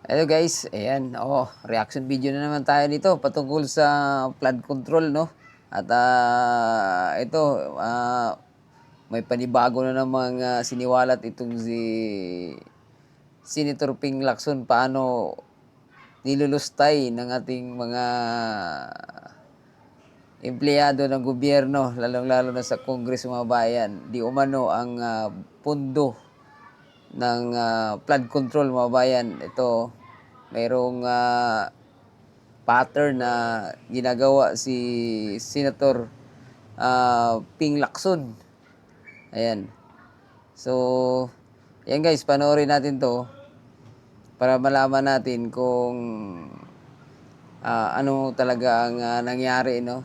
Hello guys, ayan, reaction video na naman tayo dito patungkol sa flood control, no? At ito, may panibago na namang siniwalat itong si Senator Ping Lacson paano nilulustay ng ating mga empleyado ng gobyerno, lalong-lalo na sa Kongres mga bayan. Di umano ang pundo ng flood control mga bayan. Ito, mayroong pattern na ginagawa si Senator Ping Lacson. Ayan. So, yan guys, panoorin natin to para malaman natin kung ano talaga ang nangyari, no?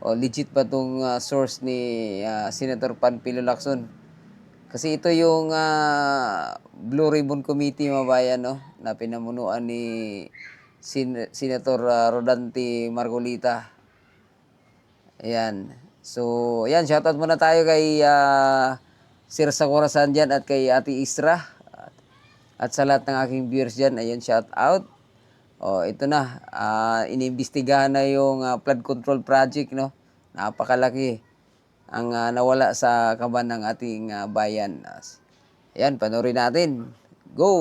O legit ba itong source ni Senator Panfilo Lacson? Kasi ito yung Blue Ribbon Committee mga bayan, no? Na pinamunuan ni Senator Rodante Marcolita. Ayan. So, ayan, shoutout muna tayo kay Sir Sakura San dyan at kay Ate Isra. At sa lahat ng aking viewers dyan, ayan, shoutout. Ito na, inimbestigahan na yung flood control project, no? Napakalaki ang nawala sa kaban ng ating bayan. Ayan, panoorin natin. Go!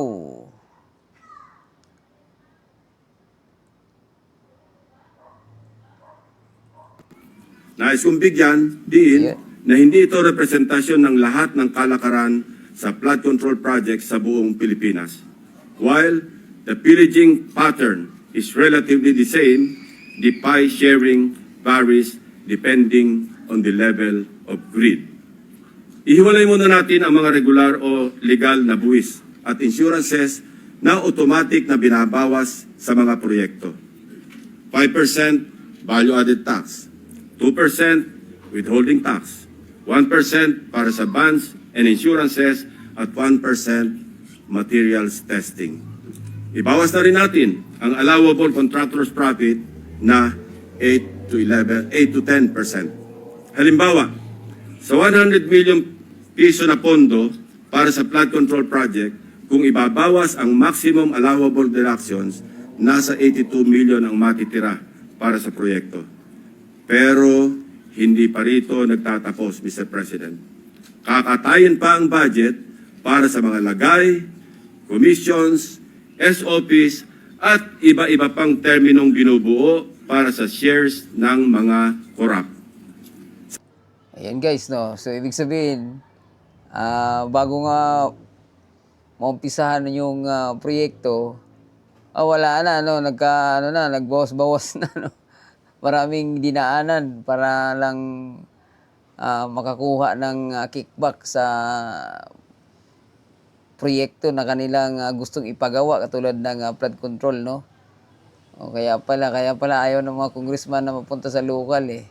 Nais kong bigyan diin na hindi ito representasyon ng lahat ng kalakaran sa flood control project sa buong Pilipinas. While the pillaging pattern is relatively the same, the pie sharing varies depending on the level of greed. Ihiwalay muna natin ang mga regular o legal na buwis at insurances na automatic na binabawas sa mga proyekto. 5% value-added tax, 2% withholding tax, 1% para sa bonds and insurances at 1% materials testing. Ibawas na rin natin ang allowable contractor's profit na 8 to 10%. Halimbawa, sa 100 million piso na pondo para sa flood control project, kung ibabawas ang maximum allowable deductions, nasa 82 million ang matitira para sa proyekto. Pero hindi pa rito nagtatapos, Mr. President. Kakatayin pa ang budget para sa mga lagay, commissions, SOPs, at iba-iba pang terminong binubuo para sa shares ng mga korap. Ayan guys, no? So, ibig sabihin, bago nga maumpisahan yung proyekto, wala na, no? Nagbawas-bawas na, no? Maraming dinaanan para lang makakuha ng kickback sa proyekto na kanilang gustong ipagawa katulad ng flood control, no? Kaya pala ayaw ng mga congressman na mapunta sa lokal, eh.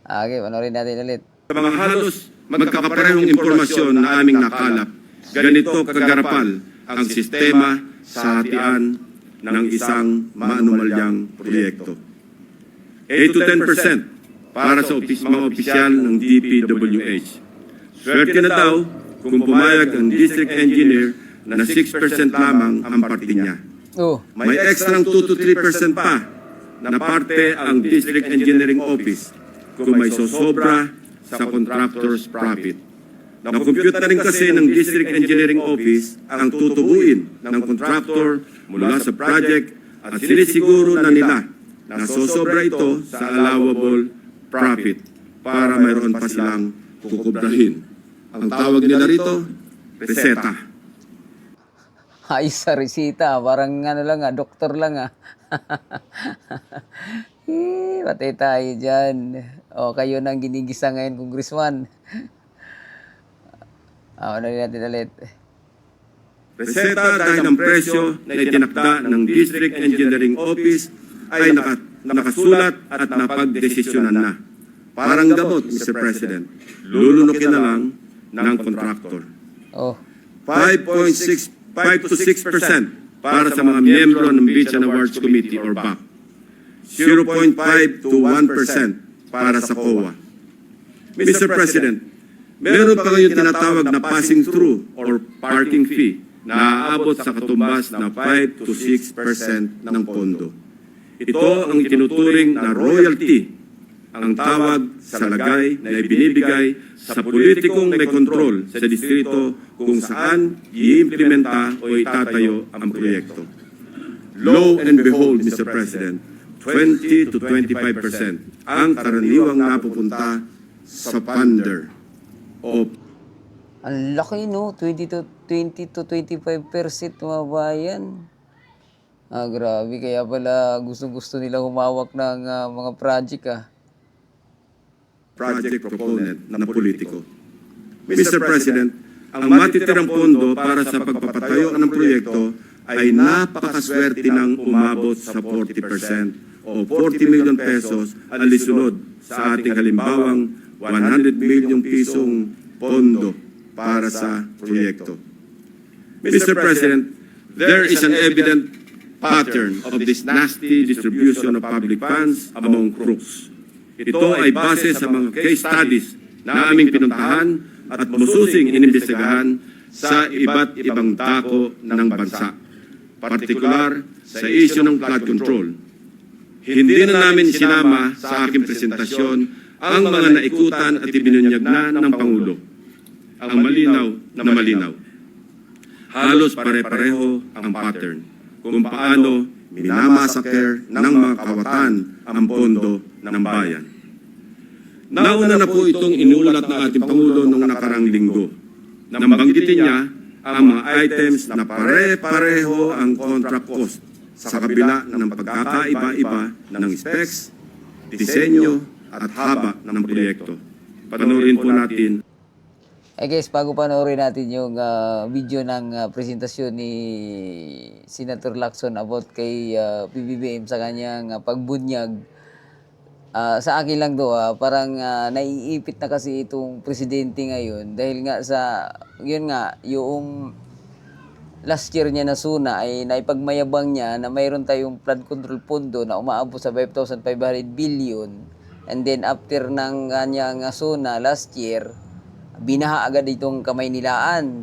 Okay, panoorin natin ulit. Sa mga halos magkakaparehong impormasyon na aming nakalap, ganito kagarapal ang sistema sa hatian ng isang maanumalyang proyekto. 8 to 10% para sa mga opisyal ng DPWH. Swerte na daw kung pumayag ang district engineer na 6% lamang ang parte niya. May extra 2 to 3% pa na parte ang district engineering office kung may sosobra sa contractor's profit. Nakompute na rin kasi ng district engineering office ang tutubuin ng contractor mula sa project at sinisiguro na nila na sosobra ito sa allowable profit para mayroon pa silang kukubrahin. Ang tawag nila rito, reseta. Ayos sa resita, parang lang doktor lang patay tayo dyan. Kayo nang ginigisa ngayon, Congressman. Ano natin ulit. Reseta dahil ang presyo na itinakda ng District Engineering Office ay nakasulat at napagdesisyonan na. Parang gamot, Mr. President. Lulunukin na lang ng contractor. 5 to 6% para sa mga miyembro ng Beach and Awards Committee or BAC. 0.5 to 1% para sa COA. Mr. President, meron pa ngayon tinatawag na passing through or parking fee na aabot sa katumbas na 5 to 6% ng pondo. Ito ang itinuturing na royalty, ang tawag sa lagay na ibinibigay sa politikong may kontrol sa distrito kung saan i-implementa o itatayo ang proyekto. Lo and behold, Mr. President, 20 to 25% ang karaniwang napupunta sa funder o Ang laki, no? 20 to 25% mga bayan. Grabe. Kaya pala gusto-gusto nila humawak ng mga project, project proponent na politiko. Mr. President, ang matitirang pondo para sa pagpapatayo ng proyekto ay napakaswerte ng umabot sa 40% o 40 million pesos alisunod sa ating halimbawang 100 million pisong pondo para sa proyekto. Mr. President, there is an evident pattern of this nasty distribution of public funds among crooks. Ito ay base sa mga case studies na aming pinuntahan at masusing inimbestigahan sa iba't ibang dako ng bansa, partikular sa isyu ng flood control. Hindi na namin sinama sa aking presentasyon ang mga naikutan at ibinunyag na ng Pangulo. Ang malinaw na malinaw. Halos pare-pareho ang pattern kung paano minamasaker ng mga kawatan ang pondo ng bayan. Nauna na po itong inulat ng ating Pangulo noong nakarang linggo. Nang banggitin niya ang mga items na pare-pareho ang contract cost sa kabila ng pagkakaiba-iba ng specs, disenyo at haba ng proyekto. Panoorin po natin. Guys, bago panoorin natin yung video ng presentasyon ni Senator Lacson about kay PBBM sa kanyang pagbunyag. Sa akin lang do, parang naiipit na kasi itong presidente ngayon dahil nga sa, yun nga, yung last year niya na SUNA ay naipagmayabang niya na mayroon tayong flood control pondo na umaabot sa 5,500 billion, and then after ng kanyang SUNA last year, binaha agad itong Kamaynilaan.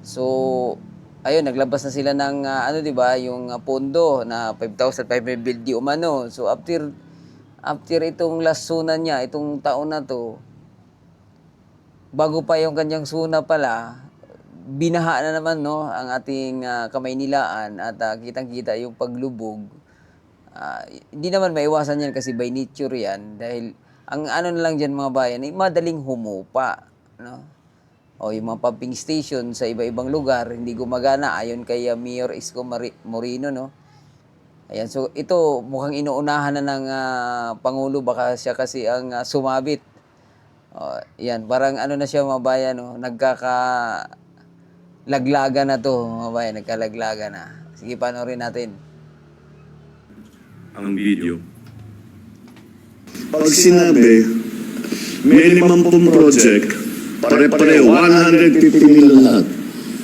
So, ayun, naglabas na sila ng, di ba, yung pondo na 5,500 billion umano. So, after itong last SUNA niya, itong taon na to, bago pa yung kanyang SUNA pala, binaha na naman, no, ang ating Kamaynilaan at kitang-kita yung paglubog. Hindi naman maiwasan yan kasi by nature yan dahil ang ano na lang dyan mga bayan ay madaling humupa, no? O yung mga pumping station sa iba-ibang lugar hindi gumagana ayon kay Mayor Isko Moreno, no? Ayan, so ito mukhang inuunahan na ng Pangulo, baka siya kasi ang sumabit. Yan, parang ano na siya mga bayan, no? Nagkakalaglaga na to mga bayan, nagkalaglaga na. Sige, panoorin natin Ang video. Pag sinabi, minimum pong project, pare-pareho, 150 million lahat.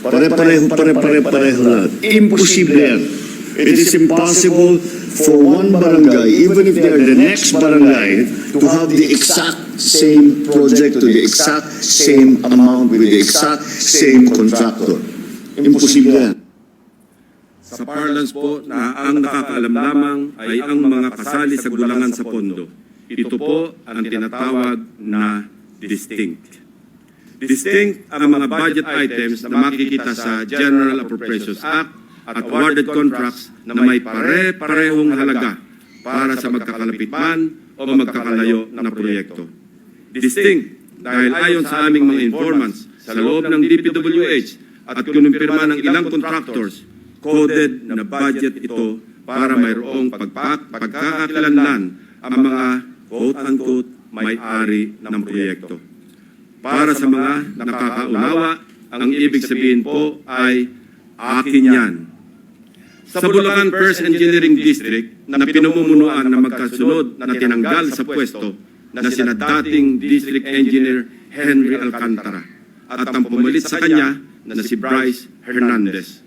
Pare-pareho lahat. Imposible yan. It is impossible for one barangay, even if they are the next barangay, to have the exact same project to the exact same amount with the exact same contractor. Imposible yan. Sa parlance po na ang nakakaalam lamang ay ang mga kasali sa gulangan sa pondo. Ito po ang tinatawag na distinct. Distinct ang mga budget items na makikita sa General Appropriations Act at awarded contracts na may pare-parehong halaga para sa magkakalapit man o magkakalayo na proyekto. Distinct dahil ayon sa aming mga informants sa loob ng DPWH at kinumpirma ng ilang contractors, coded na budget ito para mayroong pagkakakilanlan ang mga quote-unquote may-ari ng proyekto. Para sa mga nakakaunawa, ang ibig sabihin po ay akin yan. Sa Bulacan First Engineering District na pinamumunuan na magkasunod na tinanggal sa pwesto na sina dating District Engineer Henry Alcantara at ang pumalit sa kanya na si Bryce Hernandez.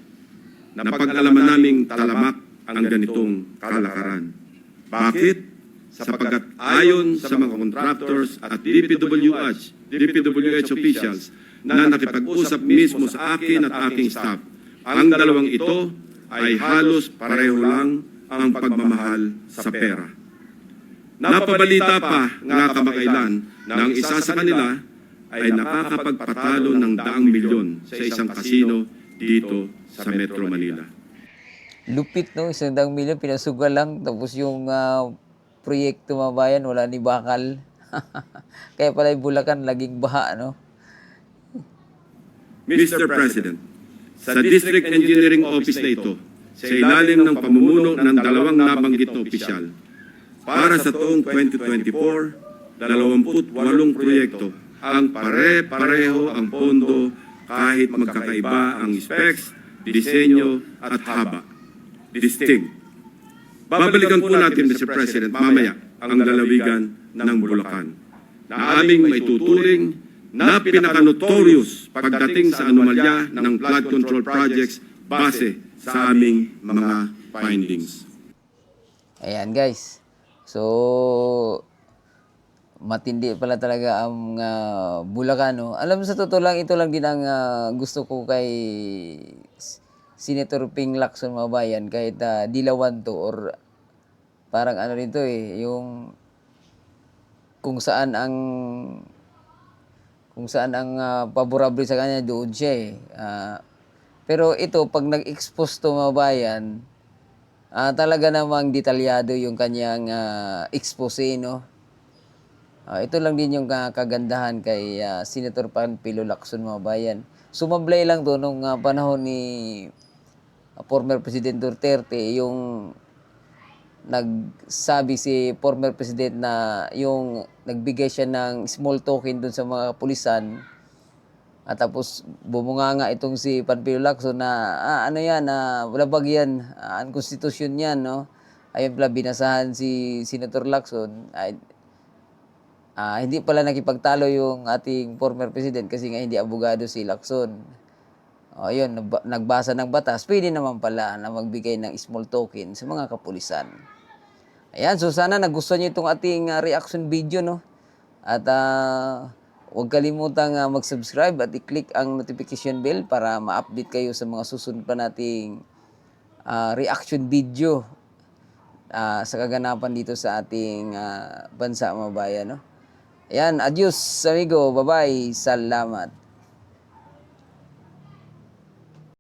Napag-alaman naming talamak ang ganitong kalakaran. Bakit? Sapagkat ayon sa mga contractors at DPWH officials, na nakipag-usap mismo sa akin at aking staff. Ang dalawang ito ay halos pareho lang ang pagmamahal sa pera. Napabalita pa nga kamakailan na ang isa sa kanila ay nakakapagpatalo ng daang milyon sa isang kasino dito sa Metro Manila. Lupit, no? 100,000,000 pinasugal lang. Tapos yung proyekto mga bayan, wala ni bakal. Kaya pala yung Bulacan, laging baha, no? Mr. President, sa District Engineering Office na ito, sa ilalim ng pamumuno ng dalawang nabanggit na opisyal, para sa taong 2024, 28 proyekto ang pare-pareho ang pondo kahit magkakaiba ang specs, disenyo at haba. Distinct. Babalikan po natin, Mr. President, mamaya ang lalawigan ng Bulacan na aming maituturing na pinaka-notorious pagdating sa anomalya ng flood control projects base sa aming mga findings. Ayan, guys. So, matindi pala talaga ang Bulacan, no? Alam mo, sa totoo lang, ito lang din ang gusto ko kay Senator Ping Lacson, mga bayan, kahit dilawan to or parang ano rin to yung kung saan ang paborable sa kanya, doon siya pero ito, pag nag-expose to, mga bayan, talaga namang detalyado yung kanyang expose, no? Ito lang din yung kagandahan kay Senator Panfilo Lacson, mga bayan. Sumablay lang to nung panahon ni former President Duterte, yung nagsabi si former President na yung nagbigay siya ng small token dun sa mga kapulisan. At tapos bumunganga itong si Panfilo Lacson na ano yan, labag yan, unconstitution yan, no? Ayun pala, binasahan si Senator Lacson. Hindi pala nakipagtalo yung ating former president kasi nga hindi abogado si Lacson. Ayun, nagbasa ng batas, pwede naman pala na magbigay ng small token sa mga kapulisan. Ayan, so sana nagustuhan nyo itong ating reaction video, no? At huwag kalimutang mag-subscribe at i-click ang notification bell para ma-update kayo sa mga susunod pa nating reaction video sa kaganapan dito sa ating bansa, mga bayan, no? Ayan, adios amigo, bye-bye, salamat.